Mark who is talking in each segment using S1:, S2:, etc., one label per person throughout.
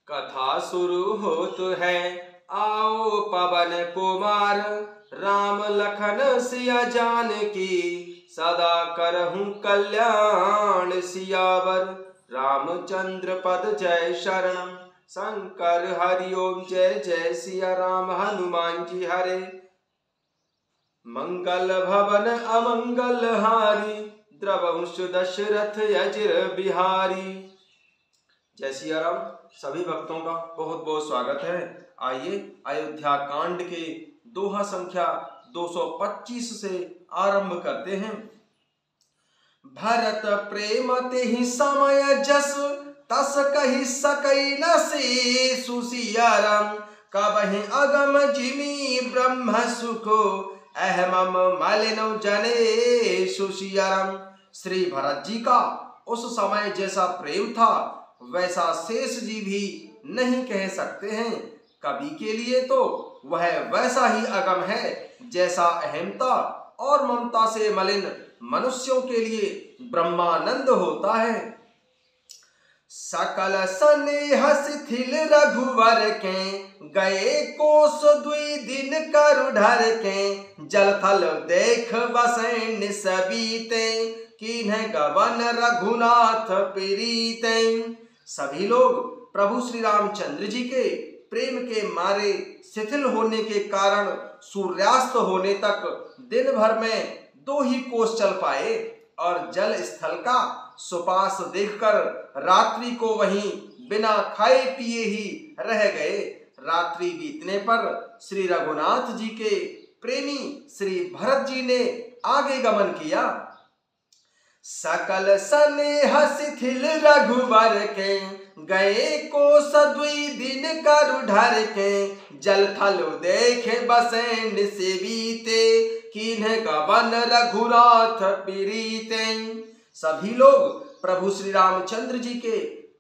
S1: कथा शुरू होत है, आओ पवन कुमार। राम लखन सिया जानकी, सदा करहूं कल्याण सियावर। रामचंद्र पद जय शरणम, शंकर हरि ओम जय जय सिया राम। हनुमान जी हरे, मंगल भवन अमंगल हारी। द्रवंश दशरथ अजर बिहारी। जय सिया राम। सभी भक्तों का बहुत बहुत स्वागत है। आइए अयोध्या कांड के दोहा संख्या 225 से आरंभ करते हैं। भरत प्रेम तेहि समय जस, तस कहि सकई न से सिया राम। कबहि अगम जिमि ब्रह्म सुखो, अहमम मलिन जने सिया राम। श्री भरत जी का उस समय जैसा प्रेम था, वैसा शेष जी भी नहीं कह सकते हैं। कवि के लिए तो वह वैसा ही अगम है जैसा अहमता और ममता से मलिन मनुष्यों के लिए ब्रह्मानंद होता है। सकल स्नेह शिथिल रघुवर के, गए कोस दुई दिन करु ढर के। जल थल देख बसैन सबीते, कीन्ह गवन रघुनाथ प्रीते। सभी लोग प्रभु श्री रामचंद्र जी के प्रेम के मारे शिथिल होने के कारण सूर्यास्त होने तक दिन भर में 2 ही कोस चल पाए और जल स्थल का सुपास देखकर रात्रि को वहीं बिना खाए पिए ही रह गए। रात्रि बीतने पर श्री रघुनाथ जी के प्रेमी श्री भरत जी ने आगे गमन किया। सकल स्नेह शिथिल रघुवर के, गए कोस दुई दिन करु ढर के। जल थल देखे बसैन सेवीते, कीन्ह गवन रघुनाथ प्रीते। सभी लोग प्रभु श्री रामचंद्र जी के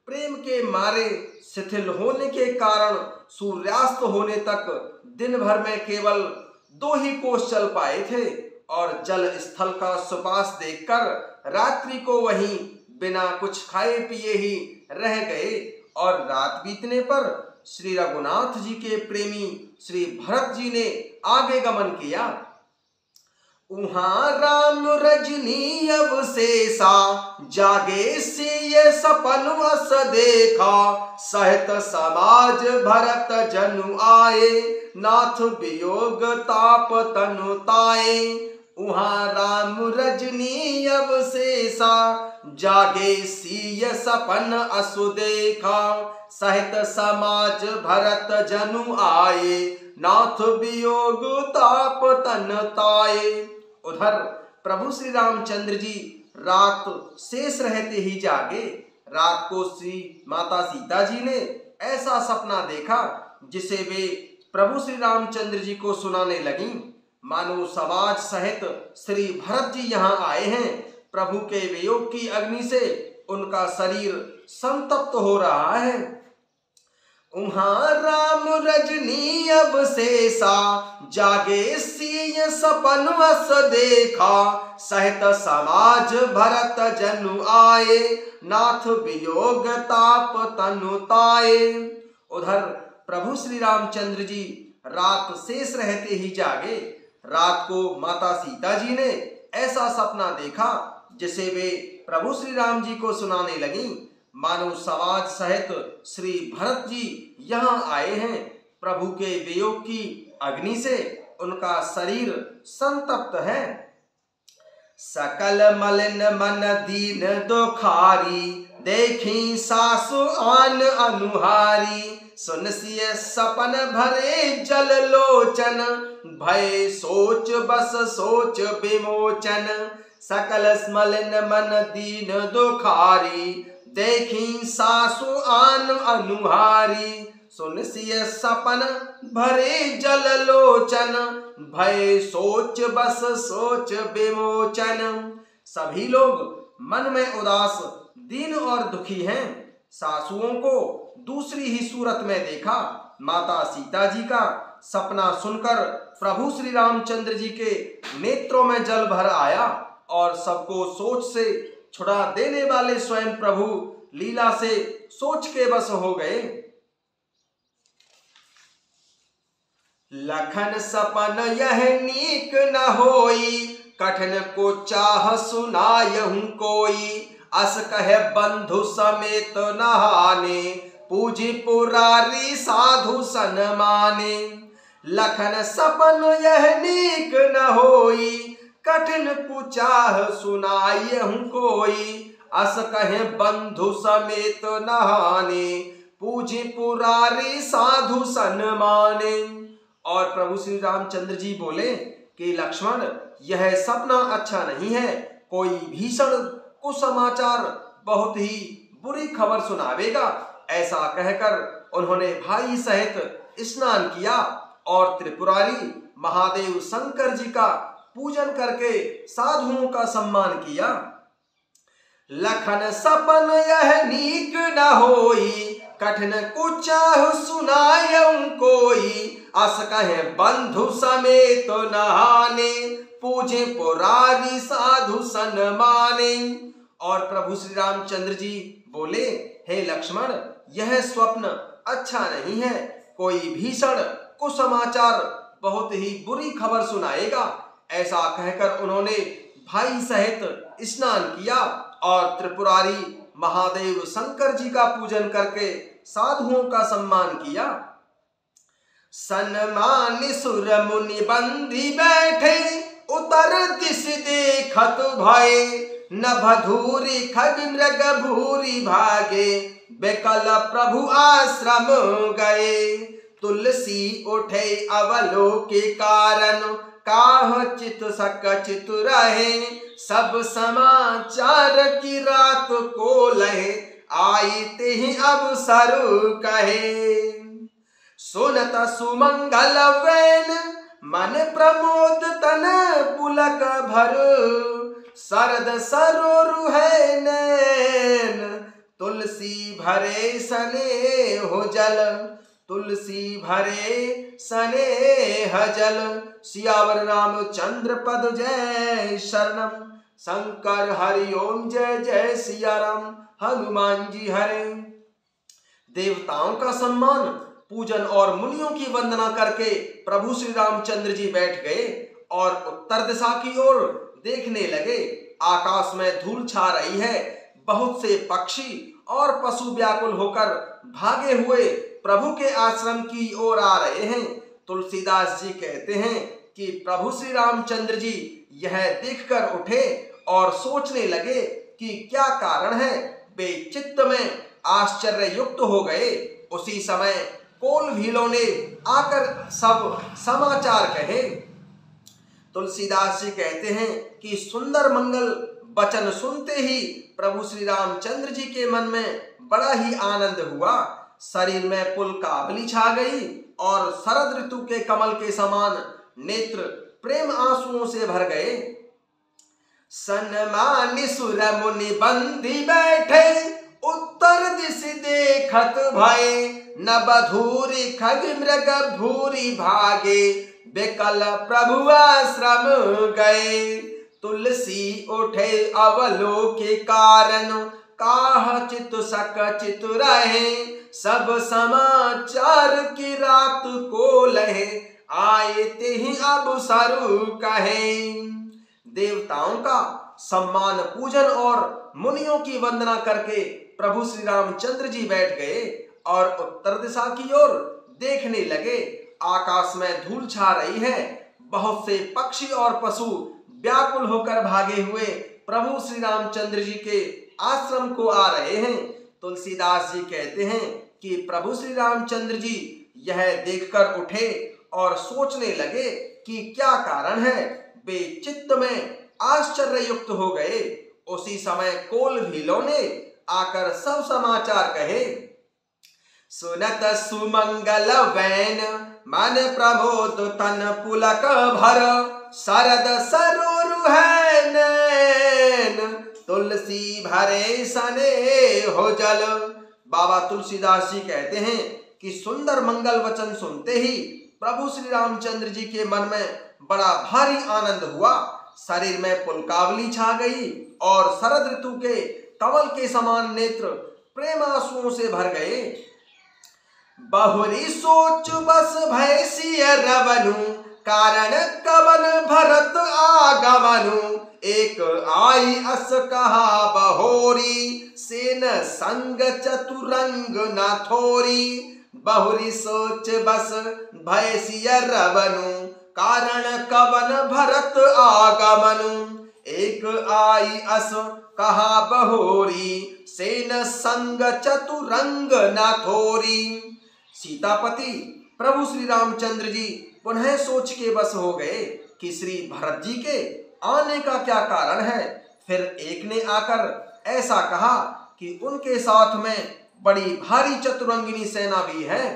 S1: प्रेम के मारे शिथिल होने के कारण सूर्यास्त होने तक दिन भर में केवल 2 ही कोस चल पाए थे और जल स्थल का सुपास देखकर रात्रि को वहीं बिना कुछ खाए पिए ही रह गए। और रात बीतने पर श्री रघुनाथ जी के प्रेमी श्री भरत जी ने आगे गमन किया। उहाँ राम रजनी अवशेषा, जागे सिय सपन अस देखा। सहित समाज भरत जनु आए, नाथ वियोग ताप तनु ताए। उहाँ राम रजनी अवशेषा, जागे सिय सपन असु देखा। सहित समाज भरत जनु आए, नाथ वियोग ताप तन ताए। उधर प्रभु श्री रामचंद्र जी रात शेष रहते ही जागे। रात को श्री माता सीता जी ने ऐसा सपना देखा जिसे वे प्रभु श्री रामचंद्र जी को सुनाने लगीं। मानो समाज सहित श्री भरत जी यहाँ आए हैं। प्रभु के वियोग की अग्नि से उनका शरीर संतप्त हो रहा है। उहाँ राम रजनी अवशेषा, जागे सिय सपन अस देखा। सहित समाज भरत जनु आए, नाथ वियोग ताप तनु ताए। उधर प्रभु श्री रामचंद्र जी रात शेष रहते ही जागे। रात को माता सीता जी ने ऐसा सपना देखा जिसे वे प्रभु श्री राम जी को सुनाने लगीं। मानो समाज सहित श्री भरत जी यहाँ आए हैं। प्रभु के वियोग की अग्नि से उनका शरीर संतप्त है। सकल मलिन मन दीन दुखारी, देखी सासु आन अनुहारी। सुन सिय सपन भरे जल लोचन, भय सोच बस सोच विमोचन। सकल मलिन मन दीन दुखारी, देखी सासु आन अनुहारी। सुन सिय सपन भरे जल लोचन, भय सोच बस सोच विमोचन। सभी लोग मन में उदास दीन और दुखी हैं। सासुओं को दूसरी ही सूरत में देखा। माता सीता जी का सपना सुनकर प्रभु श्री रामचंद्र जी के नेत्रों में जल भर आया और सबको सोच से छुड़ा देने वाले स्वयं प्रभु लीला से सोच के बस हो गए। लखन सपन यह नीक न होई, कठिन को चाह सुनायहु कोई। अस कहे बंधु समेत नहाने, पूजी पुरारी साधु सन माने। लखन सपन यह नीक न होई, कठिन कुचाह सुनायहु कोई। अस कहे बंधु समेत नहाने, पूजी पुरारी साधु सन माने। और प्रभु श्री रामचंद्र जी बोले कि लक्ष्मण, यह सपना अच्छा नहीं है। कोई भीषण कुसमाचार, बहुत ही बुरी खबर सुनावेगा। ऐसा कहकर उन्होंने भाई सहित स्नान किया और त्रिपुरारी महादेव शंकर जी का पूजन करके साधुओं का सम्मान किया। लखन सपन यह नीक न होई, कठिन कुचाह सुनायहु कोई। अस कहे बंधु समेत नहाने, पूजे पुरारी साधु सन माने। और प्रभु श्री रामचंद्र जी बोले, हे लक्ष्मण, यह स्वप्न अच्छा नहीं है। कोई भीषण कुसमाचार, बहुत ही बुरी खबर सुनाएगा। ऐसा कहकर उन्होंने भाई सहित स्नान किया और त्रिपुरारी महादेव शंकर जी का पूजन करके साधुओं का सम्मान किया। सन्मानि सुर मुनि बंदी बैठे, उतर दिस देखत भय। नभधूरि खग मृग भूरि भागे, बेकल प्रभु आश्रम गए। तुलसी उठे अवलोके कारण, काह चित सक चित रहे। सब समाचार की रात को लहे, आई तेहि अवसर कहे। सुनत सुमंगल वैन, मन प्रमोद तन पुलक भर। शरद सरोरु है नैन, तुलसी भरे स्नेह जल। तुलसी भरे स्नेह जल। सियावर रामचंद्र पद जय शरणम। शंकर हरि ओम जय जय सिया राम। हनुमान जी हरे। देवताओं का सम्मान, पूजन और मुनियों की वंदना करके प्रभु श्री रामचंद्र जी बैठ गए और उत्तर दिशा की ओर देखने लगे। आकाश में धूल छा रही है। बहुत से पक्षी और पशु व्याकुल होकर भागे हुए प्रभु के आश्रम की ओर आ रहे हैं। तुलसीदास जी कहते हैं कि प्रभु श्री रामचंद्र जी यह देखकर उठे और सोचने लगे कि क्या कारण है। वे चित्त में आश्चर्य युक्त हो गए। उसी समय कोल भीलों ने आकर सब समाचार कहे। तुलसीदास जी कहते हैं कि सुंदर मंगल वचन सुनते ही प्रभु श्री रामचंद्र जी के मन में बड़ा ही आनंद हुआ। शरीर में पुलकावली छा गई और शरद ऋतु के कमल के समान नेत्र प्रेम आंसुओं से भर गए। सन्मानि सुर मुनि बंदी बैठे, उत्तर दिश देखत भय। नभधूरि खग मृग भूरि भागे, बेकल प्रभु आश्रम गए। तुलसी उठे अवलोके कारण, काह चित सक चित रहे। सब समाचार की रात को लहे, आए तेहि अवसर कहे। देवताओं का सम्मान, पूजन और मुनियों की वंदना करके प्रभु श्री रामचंद्र जी बैठ गए और उत्तर दिशा की ओर देखने लगे। आकाश में धूल छा रही है। बहुत से पक्षी और पशु व्याकुल होकर भागे हुए प्रभु श्री रामचंद्र जी के आश्रम को आ रहे हैं। तुलसीदास जी कहते हैं कि प्रभु श्री रामचंद्र जी यह देखकर उठे और सोचने लगे कि क्या कारण है। वे चित्त में आश्चर्य युक्त हो गए। उसी समय कोल भीलों ने आकर सब समाचार कहे। सुनत सुमंगल वैन, मन प्रमोद तन पुलक भर। शरद सरोरु है नैन, तुलसी भरे स्नेह जल। बाबा तुलसीदास जी कहते हैं कि सुंदर मंगल वचन सुनते ही प्रभु श्री रामचंद्र जी के मन में बड़ा भारी आनंद हुआ। शरीर में पुलकावली छा गई और शरद ऋतु के कमल के समान नेत्र प्रेम आंसुओं से भर गए। बहुरी सोच बस भैसिय रवनु, कारण कवन भरत आगमनु। एक आई अस कहा बहोरी, सेन संग चतुरंग न थोरी। बहुरी सोच बस भैसिय रवनु, कारण कवन भरत आगमनु। एक आई अस कहा बहोरी, सेन संग चतुरंग न थोरी। सीतापति प्रभु श्री रामचंद्र जी पुनः सोच के बस हो गए कि श्री भरत जी के आने का क्या कारण है। फिर एक ने आकर ऐसा कहा कि उनके साथ में बड़ी भारी चतुरंगिनी सेना भी है।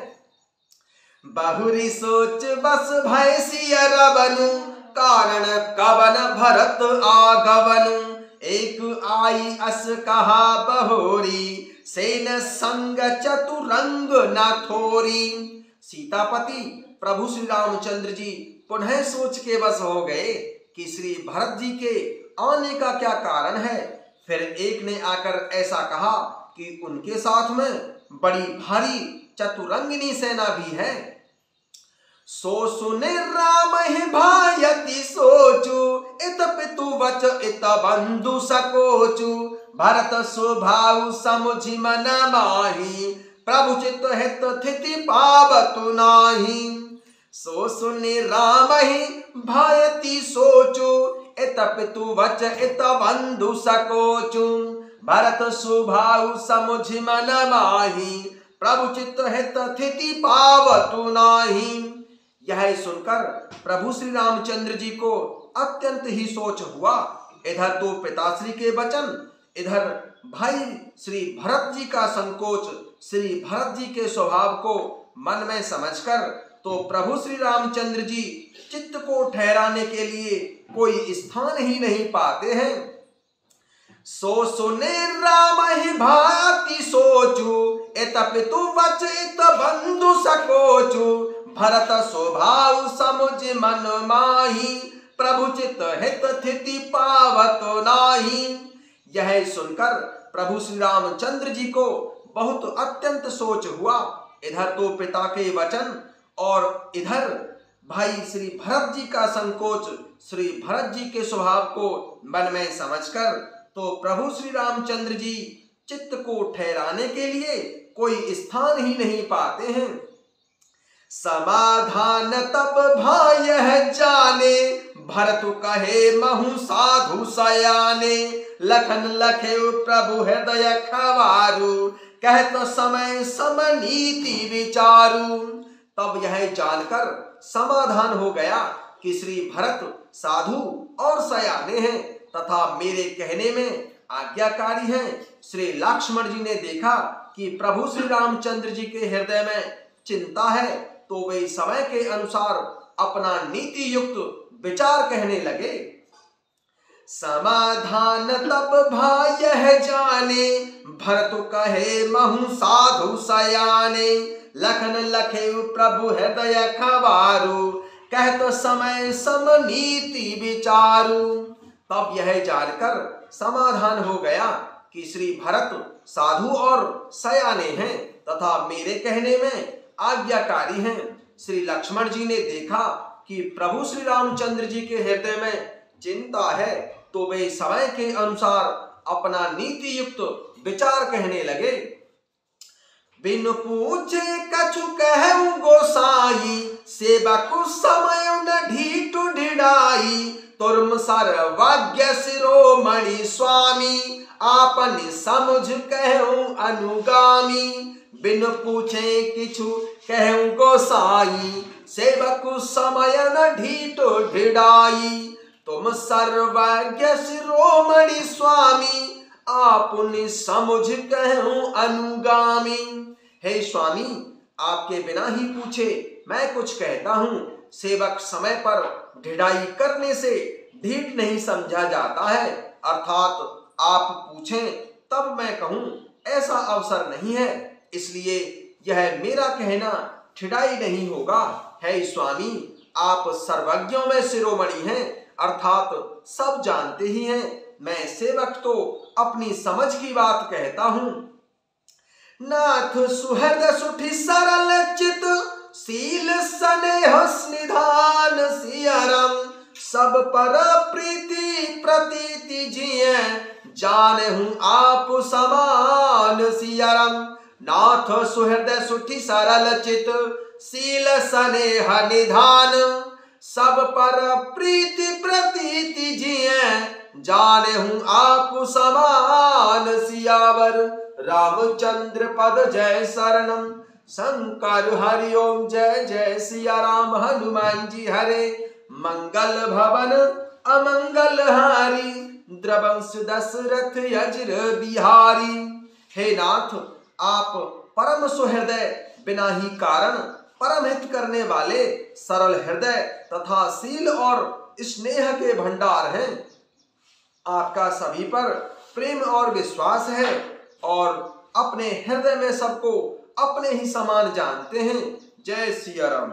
S1: बहुरी सोच बस भैसिय रवनु, कारण कवन भरत आगमनु। एक आई अस कहा बहोरी, सेन संग चतुरंग न थोरी। सीतापति प्रभु श्री रामचंद्र जी पुनः सोच के बस हो गए कि श्री भरत जी के आने का क्या कारण है। फिर एक ने आकर ऐसा कहा कि उनके साथ में बड़ी भारी चतुरंगिनी सेना भी है। सो सुने राम ही भायति सोचु, इत पितु वच इत बंधु सकोचु। भरत स्वभाव समुझि मन माही, प्रभु चित हित थिति पावतु नाही। सो सुने राम ही भायति सोचु, इत पितु वच इत बंधु सकोचु। भरत स्वभाव समुझि मन माही, प्रभु चित हित थिति पावतु नाही। यह सुनकर प्रभु श्री रामचंद्र जी को अत्यंत ही सोच हुआ। इधर तो पिताश्री के वचन, इधर भाई श्री भरत जी का संकोच, श्री भरत जी के स्वभाव को मन में समझकर तो प्रभु श्री रामचंद्र जी चित्त को ठहराने के लिए कोई स्थान ही नहीं पाते हैं। सो सुने राम ही भाति सोचु, इत पितु वच इत बंधु सकोचु। भरत स्वभाव समुझ मन माही, प्रभु चित हित थिति पावत नाही। यह सुनकर प्रभु श्री रामचंद्र जी को बहुत अत्यंत सोच हुआ। इधर तो पिता के वचन और इधर भाई श्री भरत जी का संकोच, श्री भरत जी के स्वभाव को मन में समझकर तो प्रभु श्री रामचंद्र जी चित्त को ठहराने के लिए कोई स्थान ही नहीं पाते हैं। समाधान तब भाय जाने, भरत कहे महु साधु सयाने। लखन लखे प्रभु हृदय खवारू, कहत समय समनीति विचारू। तब यह जानकर समाधान हो गया कि श्री भरत साधु और सयाने हैं तथा मेरे कहने में आज्ञाकारी हैं। श्री लक्ष्मण जी ने देखा कि प्रभु श्री रामचंद्र जी के हृदय में चिंता है तो वे समय के अनुसार अपना नीति युक्त विचार कहने लगे। समाधान तब भाय जाने, भरत कहे महु साधु सयाने। लखन लखे प्रभु हृदय खवारू, कहत समय समनीति विचारू। तब यह जानकर समाधान हो गया कि श्री भरत साधु और सयाने हैं तथा मेरे कहने में आज्ञाकारी हैं। श्री लक्ष्मण जी ने देखा कि प्रभु श्री रामचंद्र जी के हृदय में चिंता है तो वे समय के अनुसार अपना नीति युक्त विचार कहने लगे। बिन पूछे कछु कहूं गोसाई, सेवक समय न ढीठु ढिड़ाई। तुर्म सर्वज्ञ शिरोमणि स्वामी, आपन समुझ कहूं अनुगामी। बिन पूछे किछु कहूं गोसाई, सेवक समय न ढीठु ढिड़ाई। तुम सर्वज्ञ शिरोमणि स्वामी, आपने समुझ कहूं अनुगामी। हे स्वामी, आपके बिना ही पूछे मैं कुछ कहता हूँ। सेवक समय पर ढिड़ाई करने से ढीठ नहीं समझा जाता है, अर्थात आप पूछें तब मैं कहूँ ऐसा अवसर नहीं है, इसलिए यह मेरा कहना ढिड़ाई नहीं होगा। हे स्वामी, आप सर्वज्ञों में शिरोमणि हैं, अर्थात सब जानते ही हैं। मैं सेवक तो अपनी समझ की बात कहता हूँ। नाथ सुहृद सुठि सरल चित शील स्नेह निधान सियरम सब पर प्रीति प्रतीति जिये जानहु आप समान सियरम। नाथ सुहृदय सुठि सरल चित शील स्नेह निधान सब पर प्रीति प्रतीति जिये जानहु आप समान सियावर। रामचंद्र पद जय शरणम शंकर हरि ओम जय जय सिया राम। हनुमान जी हरे मंगल भवन अमंगल हारी द्रवंश दशरथ यज्र बिहारी। हे नाथ, आप परम सुहृदय बिना ही कारण परम हित करने वाले सरल हृदय तथा शील और स्नेह के भंडार हैं। आपका सभी पर प्रेम और विश्वास है और अपने हृदय में सबको अपने ही समान जानते हैं। जय सिया राम।